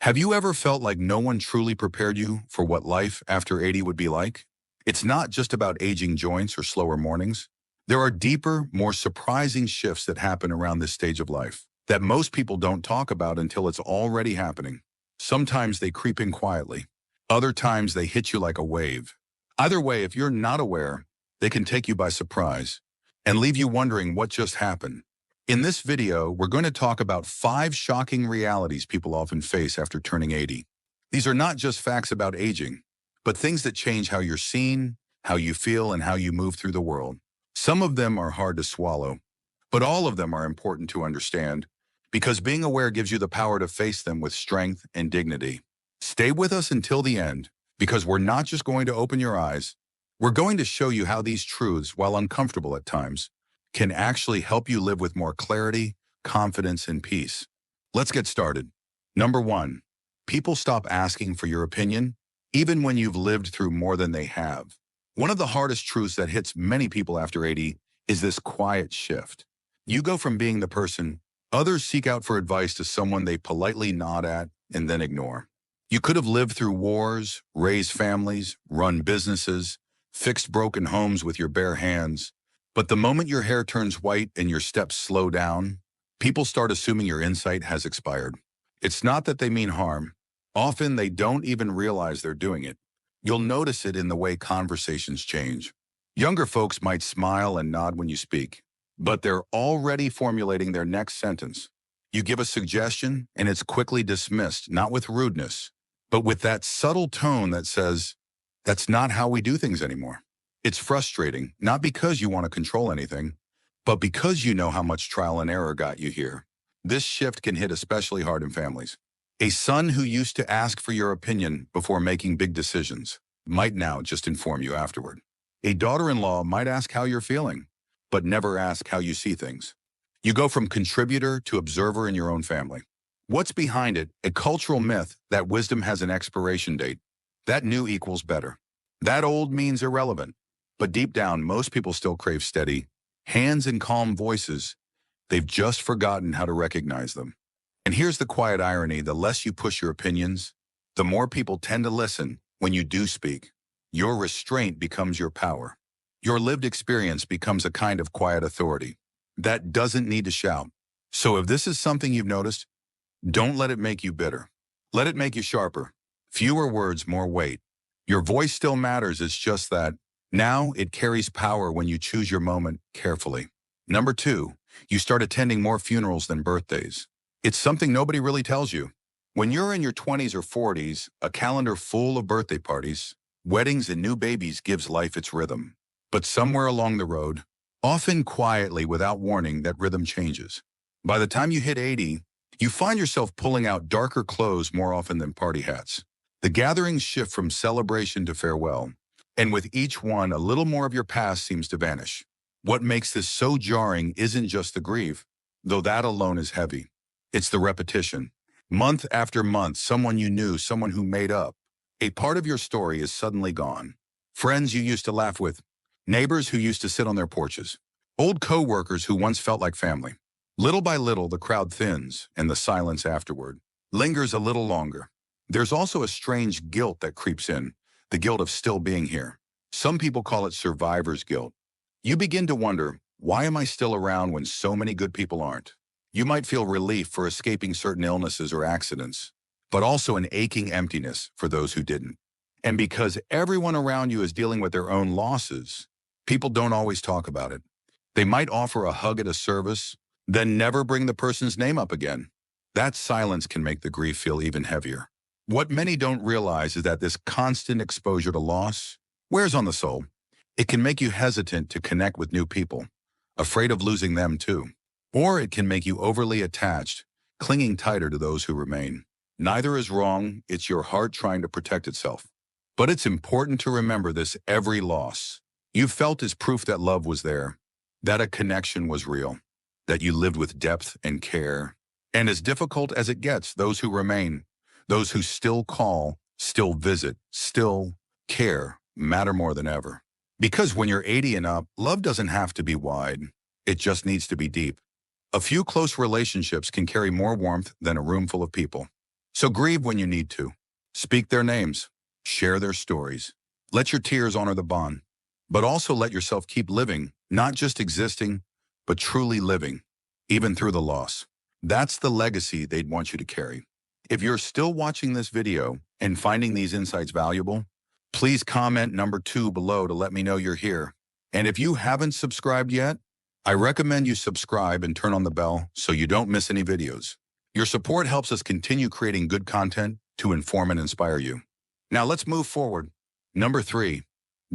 Have you ever felt like no one truly prepared you for what life after 80 would be like? It's not just about aging joints or slower mornings. There are deeper, more surprising shifts that happen around this stage of life that most people don't talk about until it's already happening. Sometimes they creep in quietly. Other times they hit you like a wave. Either way, if you're not aware, they can take you by surprise and leave you wondering what just happened. In this video, we're going to talk about 5 shocking realities people often face after turning 80. These are not just facts about aging, but things that change how you're seen, how you feel, and how you move through the world. Some of them are hard to swallow, but all of them are important to understand because being aware gives you the power to face them with strength and dignity. Stay with us until the end because we're not just going to open your eyes, we're going to show you how these truths, while uncomfortable at times, can actually help you live with more clarity, confidence, and peace. Let's get started. Number 1, people stop asking for your opinion, even when you've lived through more than they have. One of the hardest truths that hits many people after 80 is this quiet shift. You go from being the person others seek out for advice to someone they politely nod at and then ignore. You could have lived through wars, raised families, run businesses, fixed broken homes with your bare hands. But the moment your hair turns white and your steps slow down, people start assuming your insight has expired. It's not that they mean harm. Often they don't even realize they're doing it. You'll notice it in the way conversations change. Younger folks might smile and nod when you speak, but they're already formulating their next sentence. You give a suggestion and it's quickly dismissed, not with rudeness, but with that subtle tone that says, "That's not how we do things anymore." It's frustrating, not because you want to control anything, but because you know how much trial and error got you here. This shift can hit especially hard in families. A son who used to ask for your opinion before making big decisions might now just inform you afterward. A daughter-in-law might ask how you're feeling, but never ask how you see things. You go from contributor to observer in your own family. What's behind it? A cultural myth that wisdom has an expiration date. That new equals better. That old means irrelevant. But deep down, most people still crave steady hands and calm voices. They've just forgotten how to recognize them. And here's the quiet irony: the less you push your opinions, the more people tend to listen when you do speak. Your restraint becomes your power. Your lived experience becomes a kind of quiet authority that doesn't need to shout. So if this is something you've noticed, don't let it make you bitter. Let it make you sharper. Fewer words, more weight. Your voice still matters, it's just that now it carries power when you choose your moment carefully. Number 2, you start attending more funerals than birthdays. It's something nobody really tells you. When you're in your 20s or 40s, a calendar full of birthday parties, weddings, and new babies gives life its rhythm. But somewhere along the road, often quietly without warning, that rhythm changes. By the time you hit 80, you find yourself pulling out darker clothes more often than party hats. The gatherings shift from celebration to farewell. And with each one, a little more of your past seems to vanish. What makes this so jarring isn't just the grief, though that alone is heavy. It's the repetition. Month after month, someone you knew, someone who made up. A part of your story is suddenly gone. Friends you used to laugh with, neighbors who used to sit on their porches, old co-workers who once felt like family. Little by little, the crowd thins, and the silence afterward lingers a little longer. There's also a strange guilt that creeps in. The guilt of still being here. Some people call it survivor's guilt. You begin to wonder, why am I still around when so many good people aren't? You might feel relief for escaping certain illnesses or accidents, but also an aching emptiness for those who didn't. And because everyone around you is dealing with their own losses, people don't always talk about it. They might offer a hug at a service, then never bring the person's name up again. That silence can make the grief feel even heavier. What many don't realize is that this constant exposure to loss wears on the soul. It can make you hesitant to connect with new people, afraid of losing them too. Or it can make you overly attached, clinging tighter to those who remain. Neither is wrong, it's your heart trying to protect itself. But it's important to remember this: every loss you felt is proof that love was there, that a connection was real, that you lived with depth and care. And as difficult as it gets, those who remain, those who still call, still visit, still care, matter more than ever. Because when you're 80 and up, love doesn't have to be wide. It just needs to be deep. A few close relationships can carry more warmth than a room full of people. So grieve when you need to. Speak their names. Share their stories. Let your tears honor the bond. But also let yourself keep living, not just existing, but truly living, even through the loss. That's the legacy they'd want you to carry. If you're still watching this video and finding these insights valuable, please comment number 2 below to let me know you're here. And if you haven't subscribed yet, I recommend you subscribe and turn on the bell so you don't miss any videos. Your support helps us continue creating good content to inform and inspire you. Now let's move forward. Number 3,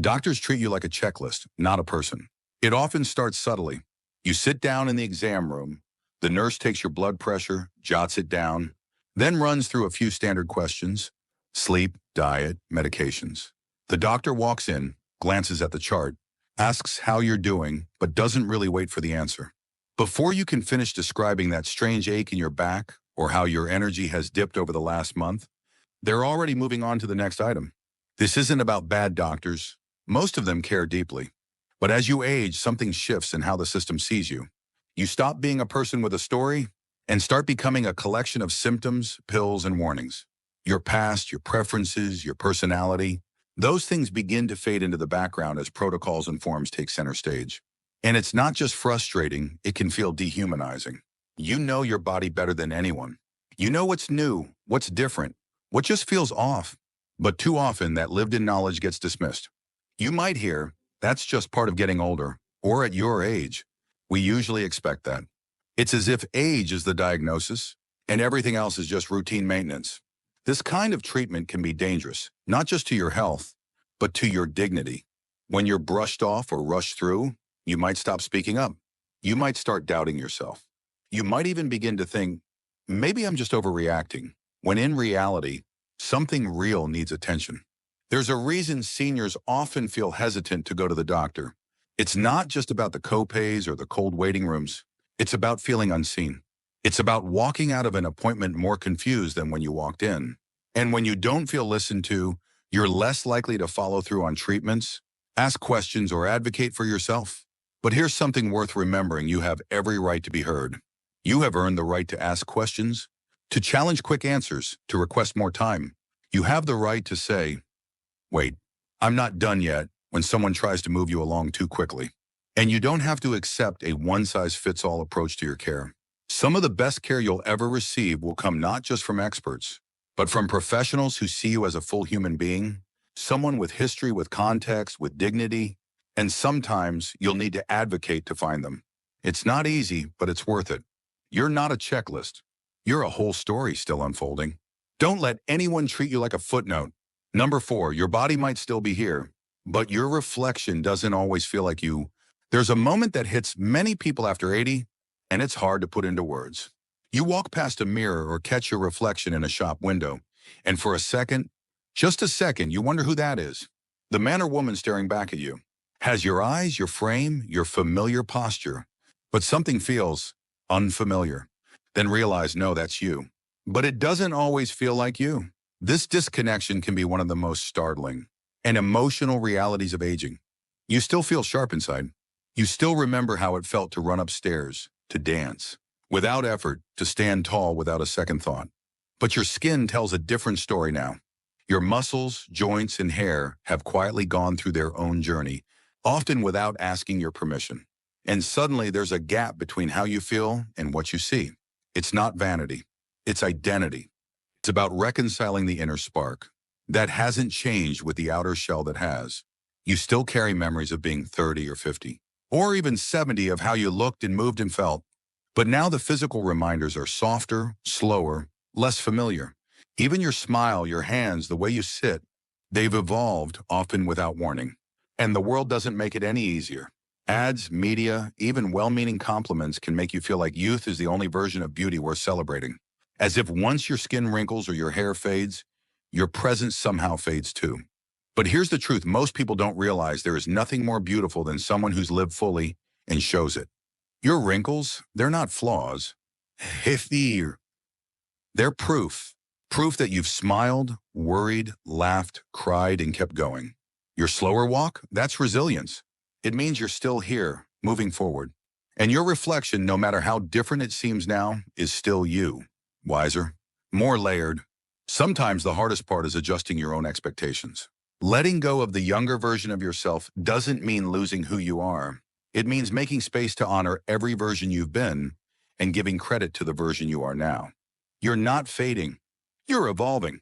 doctors treat you like a checklist, not a person. It often starts subtly. You sit down in the exam room, the nurse takes your blood pressure, jots it down, then runs through a few standard questions: sleep, diet, medications. The doctor walks in, glances at the chart, asks how you're doing, but doesn't really wait for the answer. Before you can finish describing that strange ache in your back or how your energy has dipped over the last month, they're already moving on to the next item. This isn't about bad doctors. Most of them care deeply. But as you age, something shifts in how the system sees you. You stop being a person with a story and start becoming a collection of symptoms, pills, and warnings. Your past, your preferences, your personality, those things begin to fade into the background as protocols and forms take center stage. And it's not just frustrating, it can feel dehumanizing. You know your body better than anyone. You know what's new, what's different, what just feels off. But too often, that lived-in knowledge gets dismissed. You might hear, "That's just part of getting older," or "at your age." We usually expect that. It's as if age is the diagnosis, and everything else is just routine maintenance. This kind of treatment can be dangerous, not just to your health, but to your dignity. When you're brushed off or rushed through, you might stop speaking up. You might start doubting yourself. You might even begin to think, maybe I'm just overreacting, when in reality, something real needs attention. There's a reason seniors often feel hesitant to go to the doctor. It's not just about the copays or the cold waiting rooms. It's about feeling unseen. It's about walking out of an appointment more confused than when you walked in. And when you don't feel listened to, you're less likely to follow through on treatments, ask questions, or advocate for yourself. But here's something worth remembering: you have every right to be heard. You have earned the right to ask questions, to challenge quick answers, to request more time. You have the right to say, "Wait, I'm not done yet," when someone tries to move you along too quickly. And you don't have to accept a one-size-fits-all approach to your care. Some of the best care you'll ever receive will come not just from experts, but from professionals who see you as a full human being, someone with history, with context, with dignity, and sometimes you'll need to advocate to find them. It's not easy, but it's worth it. You're not a checklist. You're a whole story still unfolding. Don't let anyone treat you like a footnote. Number 4, your body might still be here, but your reflection doesn't always feel like you. There's a moment that hits many people after 80, and it's hard to put into words. You walk past a mirror or catch your reflection in a shop window, and for a second, just a second, you wonder who that is. The man or woman staring back at you has your eyes, your frame, your familiar posture, but something feels unfamiliar. Then realize, no, that's you. But it doesn't always feel like you. This disconnection can be one of the most startling and emotional realities of aging. You still feel sharp inside. You still remember how it felt to run upstairs, to dance, without effort, to stand tall without a second thought. But your skin tells a different story now. Your muscles, joints, and hair have quietly gone through their own journey, often without asking your permission. And suddenly there's a gap between how you feel and what you see. It's not vanity. It's identity. It's about reconciling the inner spark that hasn't changed with the outer shell that has. You still carry memories of being 30 or 50, or even 70, of how you looked and moved and felt. But now the physical reminders are softer, slower, less familiar. Even your smile, your hands, the way you sit, they've evolved, often without warning. And the world doesn't make it any easier. Ads, media, even well-meaning compliments can make you feel like youth is the only version of beauty worth celebrating. As if once your skin wrinkles or your hair fades, your presence somehow fades too. But here's the truth: most people don't realize there is nothing more beautiful than someone who's lived fully and shows it. Your wrinkles, they're not flaws. They're proof. Proof that you've smiled, worried, laughed, cried, and kept going. Your slower walk, that's resilience. It means you're still here, moving forward. And your reflection, no matter how different it seems now, is still you. Wiser, more layered, Sometimes the hardest part is adjusting your own expectations. Letting go of the younger version of yourself doesn't mean losing who you are. It means making space to honor every version you've been and giving credit to the version you are now. You're not fading. You're evolving.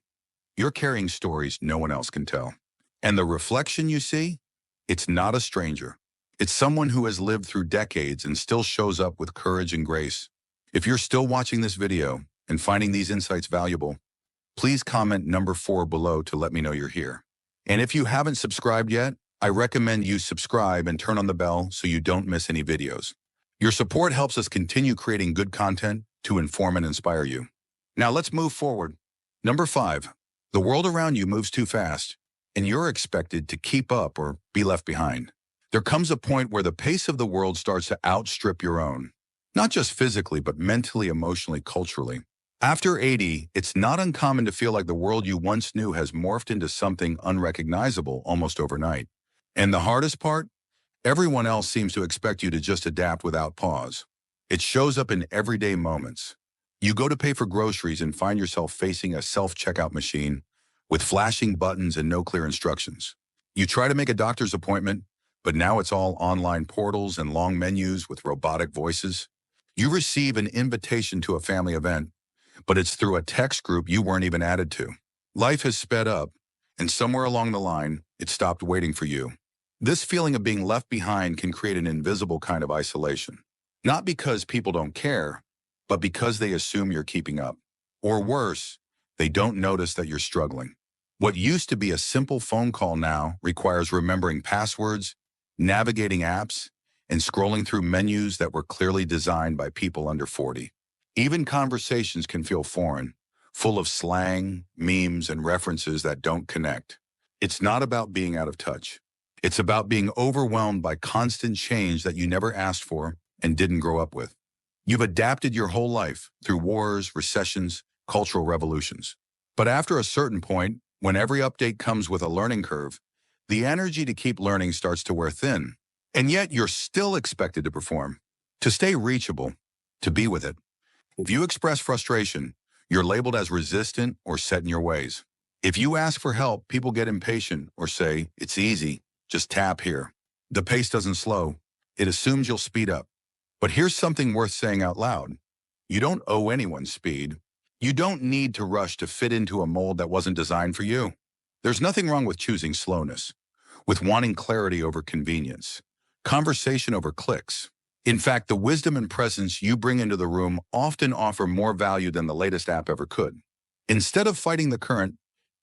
You're carrying stories no one else can tell. And the reflection you see, it's not a stranger. It's someone who has lived through decades and still shows up with courage and grace. If you're still watching this video and finding these insights valuable, please comment number 4 below to let me know you're here. And if you haven't subscribed yet, I recommend you subscribe and turn on the bell so you don't miss any videos. Your support helps us continue creating good content to inform and inspire you. Now let's move forward. Number 5, the world around you moves too fast, and you're expected to keep up or be left behind. There comes a point where the pace of the world starts to outstrip your own, not just physically, but mentally, emotionally, culturally. After 80, it's not uncommon to feel like the world you once knew has morphed into something unrecognizable almost overnight. And the hardest part? Everyone else seems to expect you to just adapt without pause. It shows up in everyday moments. You go to pay for groceries and find yourself facing a self-checkout machine with flashing buttons and no clear instructions. You try to make a doctor's appointment, but now it's all online portals and long menus with robotic voices. You receive an invitation to a family event, but it's through a text group you weren't even added to. Life has sped up, and somewhere along the line, it stopped waiting for you. This feeling of being left behind can create an invisible kind of isolation. Not because people don't care, but because they assume you're keeping up. Or worse, they don't notice that you're struggling. What used to be a simple phone call now requires remembering passwords, navigating apps, and scrolling through menus that were clearly designed by people under 40. Even conversations can feel foreign, full of slang, memes, and references that don't connect. It's not about being out of touch. It's about being overwhelmed by constant change that you never asked for and didn't grow up with. You've adapted your whole life through wars, recessions, cultural revolutions. But after a certain point, when every update comes with a learning curve, the energy to keep learning starts to wear thin. And yet you're still expected to perform, to stay reachable, to be with it. If you express frustration, you're labeled as resistant or set in your ways. If you ask for help, people get impatient or say, "It's easy, just tap here." The pace doesn't slow. It assumes you'll speed up. But here's something worth saying out loud. You don't owe anyone speed. You don't need to rush to fit into a mold that wasn't designed for you. There's nothing wrong with choosing slowness, with wanting clarity over convenience, conversation over clicks. In fact, the wisdom and presence you bring into the room often offer more value than the latest app ever could. Instead of fighting the current,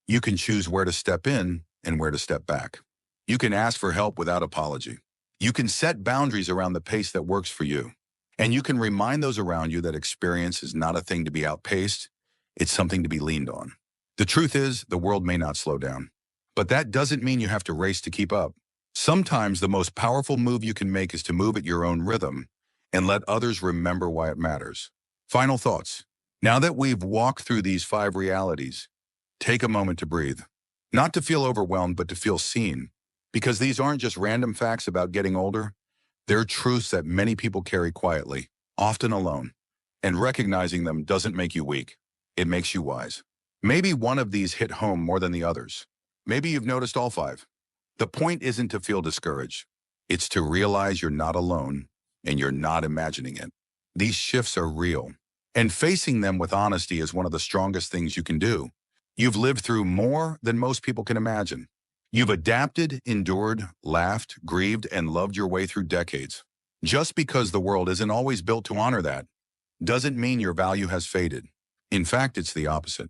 you can choose where to step in and where to step back. You can ask for help without apology. You can set boundaries around the pace that works for you. And you can remind those around you that experience is not a thing to be outpaced, it's something to be leaned on. The truth is, the world may not slow down. But that doesn't mean you have to race to keep up. Sometimes the most powerful move you can make is to move at your own rhythm and let others remember why it matters. Final thoughts. Now that we've walked through these 5 realities, take a moment to breathe. Not to feel overwhelmed, but to feel seen. Because these aren't just random facts about getting older. They're truths that many people carry quietly, often alone. And recognizing them doesn't make you weak. It makes you wise. Maybe one of these hit home more than the others. Maybe you've noticed all 5. The point isn't to feel discouraged. It's to realize you're not alone and you're not imagining it. These shifts are real, and facing them with honesty is one of the strongest things you can do. You've lived through more than most people can imagine. You've adapted, endured, laughed, grieved, and loved your way through decades. Just because the world isn't always built to honor that doesn't mean your value has faded. In fact, it's the opposite.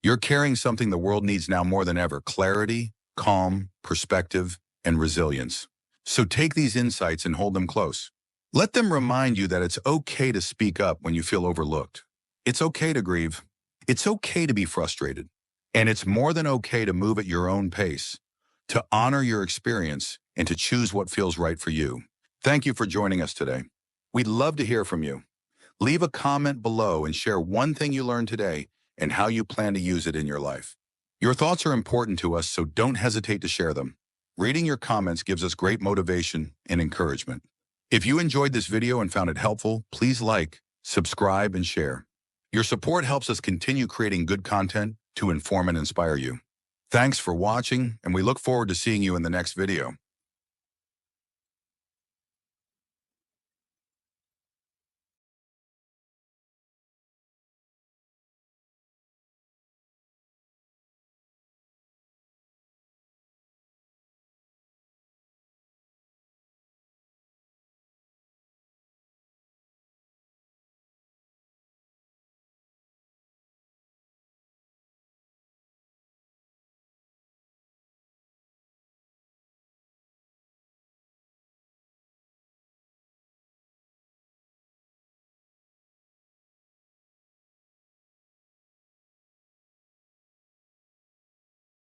You're carrying something the world needs now more than ever: clarity, calm, perspective, and resilience. So take these insights and hold them close. Let them remind you that it's okay to speak up when you feel overlooked. It's okay to grieve. It's okay to be frustrated. And it's more than okay to move at your own pace, to honor your experience, and to choose what feels right for you. Thank you for joining us today. We'd love to hear from you. Leave a comment below and share one thing you learned today and how you plan to use it in your life. Your thoughts are important to us, so don't hesitate to share them. Reading your comments gives us great motivation and encouragement. If you enjoyed this video and found it helpful, please like, subscribe, and share. Your support helps us continue creating good content to inform and inspire you. Thanks for watching, and we look forward to seeing you in the next video.